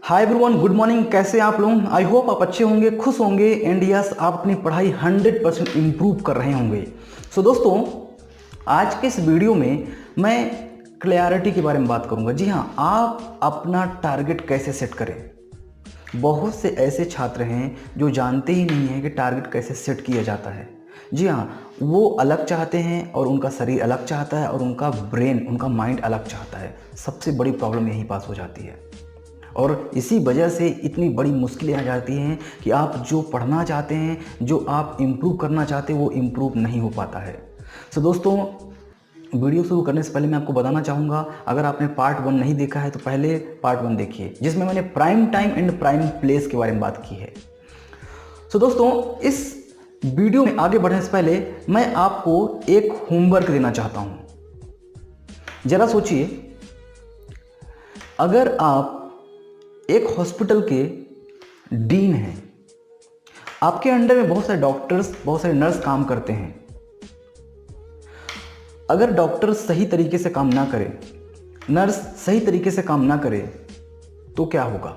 Hi everyone, good morning. कैसे हैं आप लोग? आई होप आप अच्छे होंगे, खुश होंगे एंड यस आप अपनी पढ़ाई 100% इम्प्रूव कर रहे होंगे। सो दोस्तों, आज के इस वीडियो में मैं क्लैरिटी के बारे में बात करूंगा। जी हाँ, आप अपना टारगेट कैसे सेट करें। बहुत से ऐसे छात्र हैं जो जानते ही नहीं हैं कि टारगेट कैसे सेट किया जाता है। जी हाँ, वो अलग चाहते हैं और उनका शरीर अलग चाहता है और उनका ब्रेन, उनका माइंड अलग चाहता है। सबसे बड़ी प्रॉब्लम यहीं पास हो जाती है और इसी वजह से इतनी बड़ी मुश्किलें आ जाती हैं कि आप जो पढ़ना चाहते हैं, जो आप इम्प्रूव करना चाहते हैं, वो इम्प्रूव नहीं हो पाता है। सो दोस्तों, वीडियो शुरू करने से पहले मैं आपको बताना चाहूँगा, अगर आपने पार्ट 1 नहीं देखा है तो पहले पार्ट 1 देखिए, जिसमें मैंने prime time and prime place के बारे में बात की है। सो दोस्तों, इस वीडियो में आगे बढ़ने से पहले मैं आपको एक होमवर्क देना चाहता हूँ। ज़रा सोचिए, अगर आप एक हॉस्पिटल के डीन हैं, आपके अंडर में बहुत सारे डॉक्टर्स, बहुत सारे नर्स काम करते हैं। अगर डॉक्टर सही तरीके से काम ना करे, नर्स सही तरीके से काम ना करे, तो क्या होगा?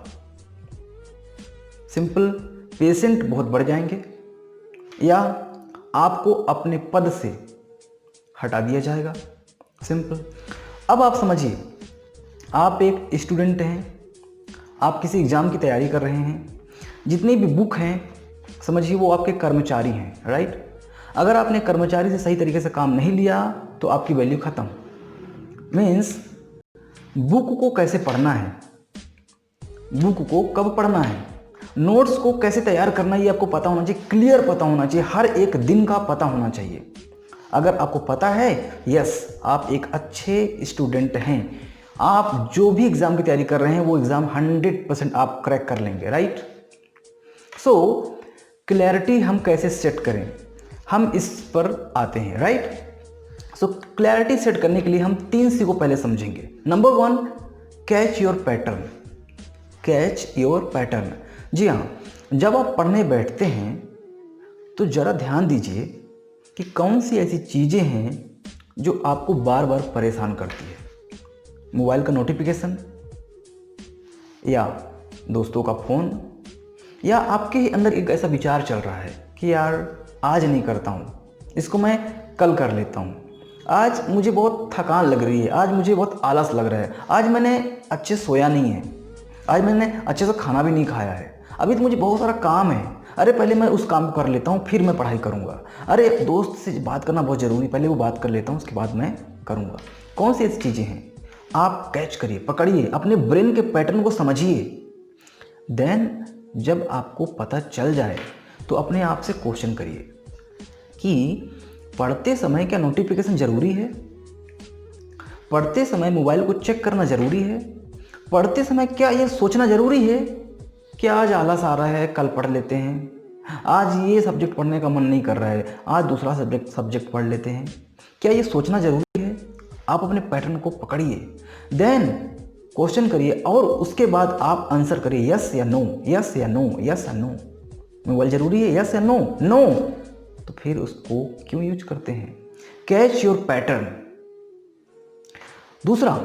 सिंपल, पेशेंट बहुत बढ़ जाएंगे या आपको अपने पद से हटा दिया जाएगा। सिंपल। अब आप समझिए, आप एक स्टूडेंट हैं, आप किसी एग्ज़ाम की तैयारी कर रहे हैं। जितनी भी बुक हैं, समझिए वो आपके कर्मचारी हैं, राइट। अगर आपने कर्मचारी से सही तरीके से काम नहीं लिया तो आपकी वैल्यू ख़त्म। मीन्स बुक को कैसे पढ़ना है, बुक को कब पढ़ना है, नोट्स को कैसे तैयार करना, ये आपको पता होना चाहिए, क्लियर पता होना चाहिए, हर एक दिन का पता होना चाहिए। अगर आपको पता है, यस, आप एक अच्छे स्टूडेंट हैं। आप जो भी एग्ज़ाम की तैयारी कर रहे हैं वो एग्ज़ाम 100% आप क्रैक कर लेंगे, राइट। सो क्लैरिटी हम कैसे सेट करें, हम इस पर आते हैं, राइट। सो क्लैरिटी सेट करने के लिए हम 3 चीज़ों को पहले समझेंगे। Number 1, catch your pattern. Catch your pattern. जी हाँ, जब आप पढ़ने बैठते हैं तो ज़रा ध्यान दीजिए कि कौन सी ऐसी चीज़ें हैं जो आपको बार बार परेशान करती है। मोबाइल का नोटिफिकेशन, या दोस्तों का फ़ोन, या आपके अंदर एक ऐसा विचार चल रहा है कि यार आज नहीं करता हूँ, इसको मैं कल कर लेता हूँ, आज मुझे बहुत थकान लग रही है, आज मुझे बहुत आलस लग रहा है, आज मैंने अच्छे सोया नहीं है, आज मैंने अच्छे से खाना भी नहीं खाया है, अभी तो मुझे बहुत सारा काम है, अरे पहले मैं उस काम को कर लेता हूँ फिर मैं पढ़ाई करूँगा, अरे दोस्त से बात करना बहुत ज़रूरी, पहले वो बात कर लेता हूँ उसके बाद मैं करूँगा। कौन सी ऐसी चीज़ें हैं? आप कैच करिए, पकड़िए, अपने ब्रेन के पैटर्न को समझिए। देन जब आपको पता चल जाए तो अपने आप से क्वेश्चन करिए कि पढ़ते समय क्या नोटिफिकेशन ज़रूरी है? पढ़ते समय मोबाइल को चेक करना ज़रूरी है? पढ़ते समय क्या ये सोचना ज़रूरी है कि आज आलस आ रहा है, कल पढ़ लेते हैं, आज ये सब्जेक्ट पढ़ने का मन नहीं कर रहा है, आज दूसरा सब्जेक्ट पढ़ लेते हैं? क्या ये सोचना ज़रूरी है? आप अपने पैटर्न को पकड़िए, देन क्वेश्चन करिए और उसके बाद आप आंसर करिए, यस या नो, यस या नो, यस या नो। मोबाइल ज़रूरी है, यस या नो? नो। तो फिर उसको क्यों यूज करते हैं? Catch your pattern. दूसरा,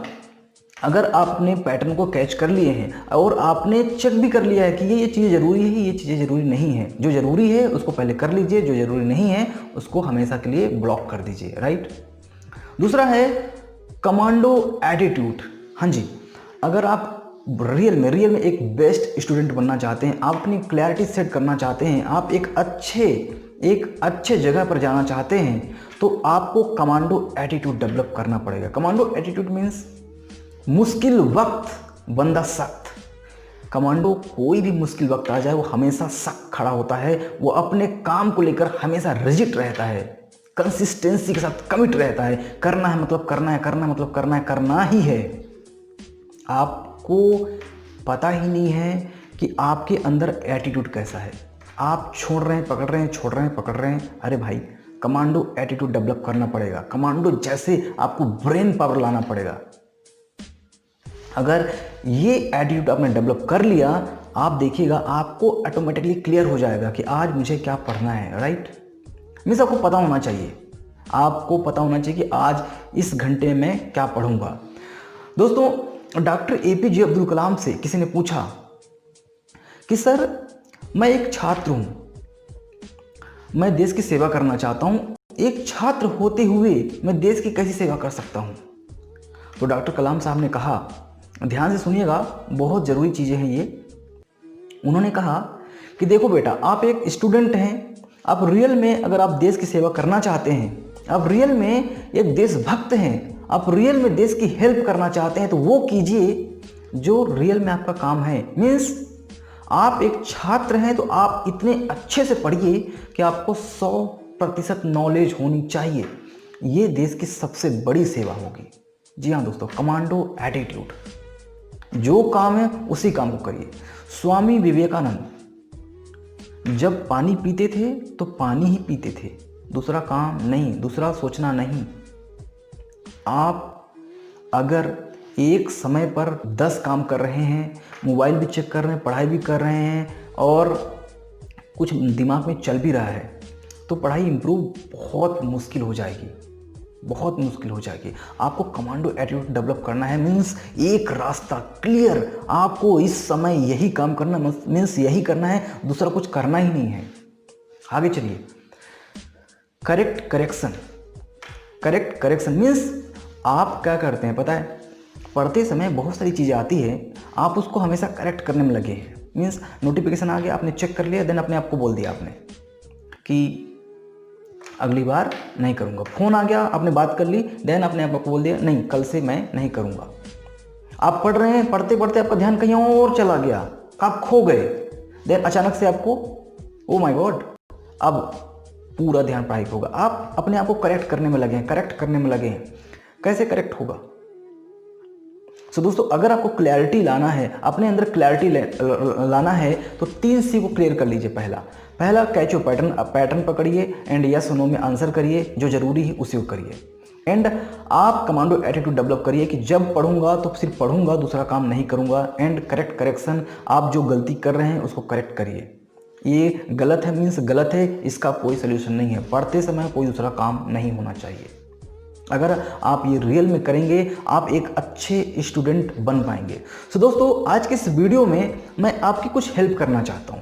अगर आपने पैटर्न को कैच कर लिए हैं और आपने चेक भी कर लिया है कि ये चीज़ें ज़रूरी है, ये चीज़ें ज़रूरी नहीं है, जो ज़रूरी है उसको पहले कर लीजिए, जो ज़रूरी नहीं है उसको हमेशा के लिए ब्लॉक कर दीजिए, राइट। दूसरा है कमांडो एटीट्यूड। हाँ जी, अगर आप रियल में एक बेस्ट स्टूडेंट बनना चाहते हैं, आप अपनी क्लैरिटी सेट करना चाहते हैं, आप एक अच्छे जगह पर जाना चाहते हैं, तो आपको कमांडो एटीट्यूड डेवलप करना पड़ेगा। कमांडो एटीट्यूड मीन्स मुश्किल वक्त बंदा सख्त। कमांडो कोई भी मुश्किल वक्त आ जाए वो हमेशा सख्त खड़ा होता है, वो अपने काम को लेकर हमेशा रिजिड रहता है, कंसिस्टेंसी के साथ कमिट रहता है। करना है मतलब करना है, करना है मतलब करना है, करना ही है। आपको पता ही नहीं है कि आपके अंदर एटीट्यूड कैसा है, आप छोड़ रहे हैं पकड़ रहे हैं, छोड़ रहे हैं पकड़ रहे हैं। अरे भाई, कमांडो एटीट्यूड डेवलप करना पड़ेगा, कमांडो जैसे आपको ब्रेन पावर लाना पड़ेगा। अगर ये एटीट्यूड आपने डेवलप कर लिया, आप देखिएगा आपको ऑटोमेटिकली क्लियर हो जाएगा कि आज मुझे क्या पढ़ना है, राइट। मीन्स आपको पता होना चाहिए, आपको पता होना चाहिए कि आज इस घंटे में क्या पढ़ूंगा। दोस्तों, डॉक्टर APJ अब्दुल कलाम से किसी ने पूछा कि सर मैं एक छात्र हूँ, मैं देश की सेवा करना चाहता हूँ, एक छात्र होते हुए मैं देश की कैसी सेवा कर सकता हूँ। तो डॉक्टर कलाम साहब ने कहा, ध्यान से सुनिएगा, बहुत ज़रूरी चीज़ें हैं ये। उन्होंने कहा कि देखो बेटा, आप एक स्टूडेंट हैं, आप रियल में अगर आप देश की सेवा करना चाहते हैं, आप रियल में एक देशभक्त हैं, आप रियल में देश की हेल्प करना चाहते हैं, तो वो कीजिए जो रियल में आपका काम है। मीन्स आप एक छात्र हैं तो आप इतने अच्छे से पढ़िए कि आपको 100% नॉलेज होनी चाहिए। ये देश की सबसे बड़ी सेवा होगी। जी हाँ दोस्तों, कमांडो एटीट्यूड, जो काम है उसी काम को करिए। स्वामी विवेकानंद जब पानी पीते थे तो पानी ही पीते थे, दूसरा काम नहीं, दूसरा सोचना नहीं। आप अगर एक समय पर 10 काम कर रहे हैं, मोबाइल भी चेक कर रहे हैं, पढ़ाई भी कर रहे हैं और कुछ दिमाग में चल भी रहा है, तो पढ़ाई इम्प्रूव बहुत मुश्किल हो जाएगी, बहुत मुश्किल हो जाएगी। आपको कमांडो एटीट्यूड डेवलप करना है। मीन्स एक रास्ता क्लियर, आपको इस समय यही काम करना, मीन्स यही करना है, दूसरा कुछ करना ही नहीं है। आगे चलिए, correct correction. Correct correction means आप क्या करते हैं पता है, पढ़ते समय बहुत सारी चीज़ें आती है, आप उसको हमेशा करेक्ट करने में लगे हैं। मीन्स नोटिफिकेशन आ गया, आपने चेक कर लिया, देन अपने आप को बोल दिया आपने कि अगली बार नहीं करूँगा। फ़ोन आ गया, आपने बात कर ली, देन अपने आप को बोल दिया नहीं, कल से मैं नहीं करूँगा। आप पढ़ रहे हैं, पढ़ते पढ़ते आपका ध्यान कहीं और चला गया, आप खो गए, देन अचानक से आपको ओ माय गॉड, अब पूरा ध्यान पढ़ाई होगा। आप अपने आप को करेक्ट करने में लगे हैं, करेक्ट करने में लगे हैं। कैसे करेक्ट होगा? सो दोस्तों, अगर आपको क्लैरिटी लाना है, अपने अंदर क्लैरिटी लाना है, तो 3 C को क्लियर कर लीजिए। पहला कैच योर पैटर्न, पैटर्न पकड़िए एंड यस नो में आंसर करिए, जो जरूरी है उसी को करिए। एंड आप कमांडो एटीट्यूड डेवलप करिए कि जब पढ़ूंगा तो सिर्फ पढ़ूंगा, दूसरा काम नहीं करूंगा। एंड करेक्ट करेक्शन, आप जो गलती कर रहे हैं उसको करेक्ट करिए। ये गलत है मीन्स गलत है, इसका कोई सोल्यूशन नहीं है। पढ़ते समय कोई दूसरा काम नहीं होना चाहिए। अगर आप ये रियल में करेंगे, आप एक अच्छे स्टूडेंट बन पाएंगे। सो दोस्तों, आज के इस वीडियो में मैं आपकी कुछ हेल्प करना चाहता हूँ।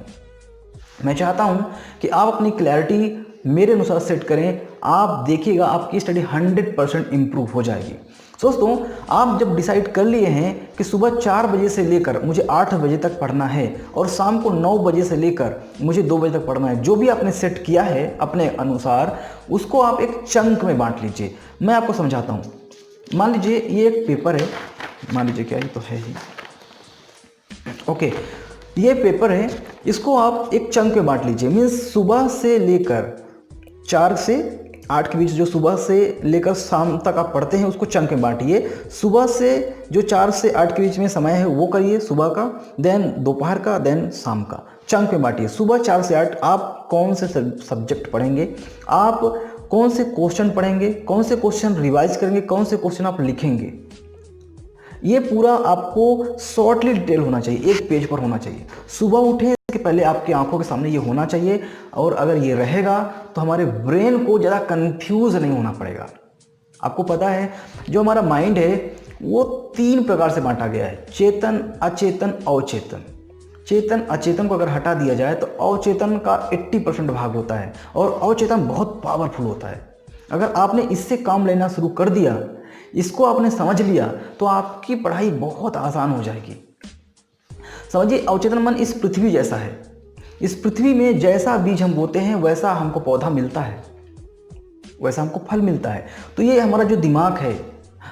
मैं चाहता हूँ कि आप अपनी क्लैरिटी मेरे अनुसार सेट करें। आप देखिएगा आपकी स्टडी 100% इम्प्रूव हो जाएगी। दोस्तों, आप जब डिसाइड कर लिए हैं कि सुबह 4 बजे से लेकर मुझे 8 बजे तक पढ़ना है और शाम को 9 बजे से लेकर मुझे 2 बजे तक पढ़ना है, जो भी आपने सेट किया है अपने अनुसार, उसको आप एक चंक में बांट लीजिए। मैं आपको समझाता हूँ। मान लीजिए ये एक पेपर है, मान लीजिए क्या, ये तो है ही, ओके, ये पेपर है, इसको आप एक चंक में बांट लीजिए। मीन्स सुबह से लेकर 4 से 8 के बीच जो सुबह से लेकर शाम तक आप पढ़ते हैं, उसको चंक में बांटिए। सुबह से जो 4 से 8 के बीच में समय है वो करिए सुबह का, देन दोपहर का, देन शाम का। चंक में बांटिए। सुबह 4 से 8 आप कौन से सब्जेक्ट पढ़ेंगे, आप कौन से क्वेश्चन पढ़ेंगे, कौन से क्वेश्चन रिवाइज करेंगे, कौन से क्वेश्चन आप लिखेंगे, ये पूरा आपको शॉर्टली डिटेल होना चाहिए, एक पेज पर होना चाहिए। सुबह उठे के पहले आपकी आंखों के सामने ये होना चाहिए, और अगर ये रहेगा तो हमारे ब्रेन को ज़्यादा कंफ्यूज नहीं होना पड़ेगा। आपको पता है जो हमारा माइंड है वो 3 प्रकार से बांटा गया है, चेतन, अचेतन, अवचेतन। चेतन अचेतन को अगर हटा दिया जाए तो अवचेतन का 80% भाग होता है, और अवचेतन बहुत पावरफुल होता है। अगर आपने इससे काम लेना शुरू कर दिया, इसको आपने समझ लिया, तो आपकी पढ़ाई बहुत आसान हो जाएगी। समझिए, अवचेतन मन इस पृथ्वी जैसा है। इस पृथ्वी में जैसा बीज हम बोते हैं वैसा हमको पौधा मिलता है, वैसा हमको फल मिलता है। तो ये हमारा जो दिमाग है,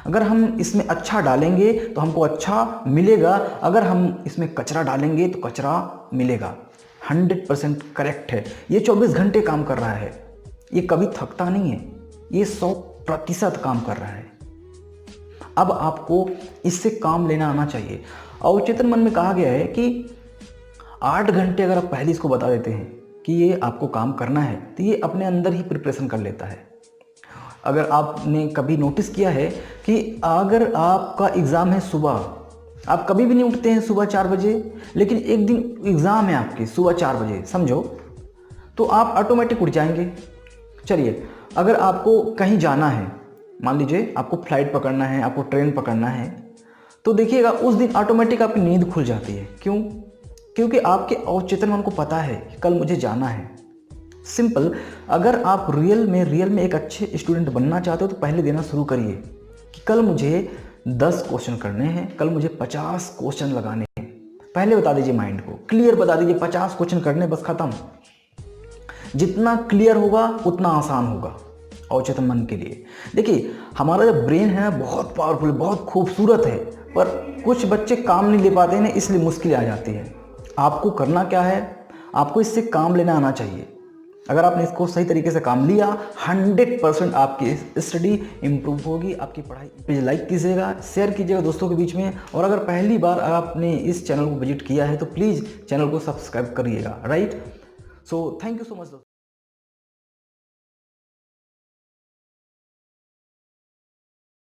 अगर हम इसमें अच्छा डालेंगे तो हमको अच्छा मिलेगा, अगर हम इसमें कचरा डालेंगे तो कचरा मिलेगा। 100% करेक्ट है। ये 24 घंटे काम कर रहा है, ये कभी थकता नहीं है, ये 100% काम कर रहा है। अब आपको इससे काम लेना आना चाहिए। अवचेतन मन में कहा गया है कि 8 घंटे अगर आप पहले इसको बता देते हैं कि ये आपको काम करना है, तो ये अपने अंदर ही प्रिपरेशन कर लेता है। अगर आपने कभी नोटिस किया है कि अगर आपका एग्ज़ाम है सुबह, आप कभी भी नहीं उठते हैं सुबह 4 बजे, लेकिन एक दिन एग्ज़ाम है आपकी सुबह 4 बजे समझो, तो आप ऑटोमेटिक उठ जाएंगे। चलिए, अगर आपको कहीं जाना है, मान लीजिए आपको फ्लाइट पकड़ना है, आपको ट्रेन पकड़ना है, तो देखिएगा उस दिन ऑटोमेटिक आपकी नींद खुल जाती है। क्यों? क्योंकि आपके अवचेतन मन को पता है कि कल मुझे जाना है। सिंपल, अगर आप रियल में एक अच्छे स्टूडेंट बनना चाहते हो तो पहले देना शुरू करिए कि कल मुझे 10 क्वेश्चन करने हैं, कल मुझे 50 क्वेश्चन लगाने हैं। पहले बता दीजिए, माइंड को क्लियर बता दीजिए 50 क्वेश्चन करने, बस खत्म। जितना क्लियर होगा उतना आसान होगा अवचेतन मन के लिए। देखिए, हमारा जो ब्रेन है ना बहुत पावरफुल, बहुत खूबसूरत है, पर कुछ बच्चे काम नहीं ले पाते हैं, इसलिए मुश्किल आ जाती है। आपको करना क्या है, आपको इससे काम लेना आना चाहिए। अगर आपने इसको सही तरीके से काम लिया, 100% आपकी स्टडी इम्प्रूव होगी, आपकी पढ़ाई। पेज लाइक कीजिएगा, शेयर कीजिएगा दोस्तों के बीच में, और अगर पहली बार आपने इस चैनल को विजिट किया है तो प्लीज़ चैनल को सब्सक्राइब करिएगा। Right, so thank you so much.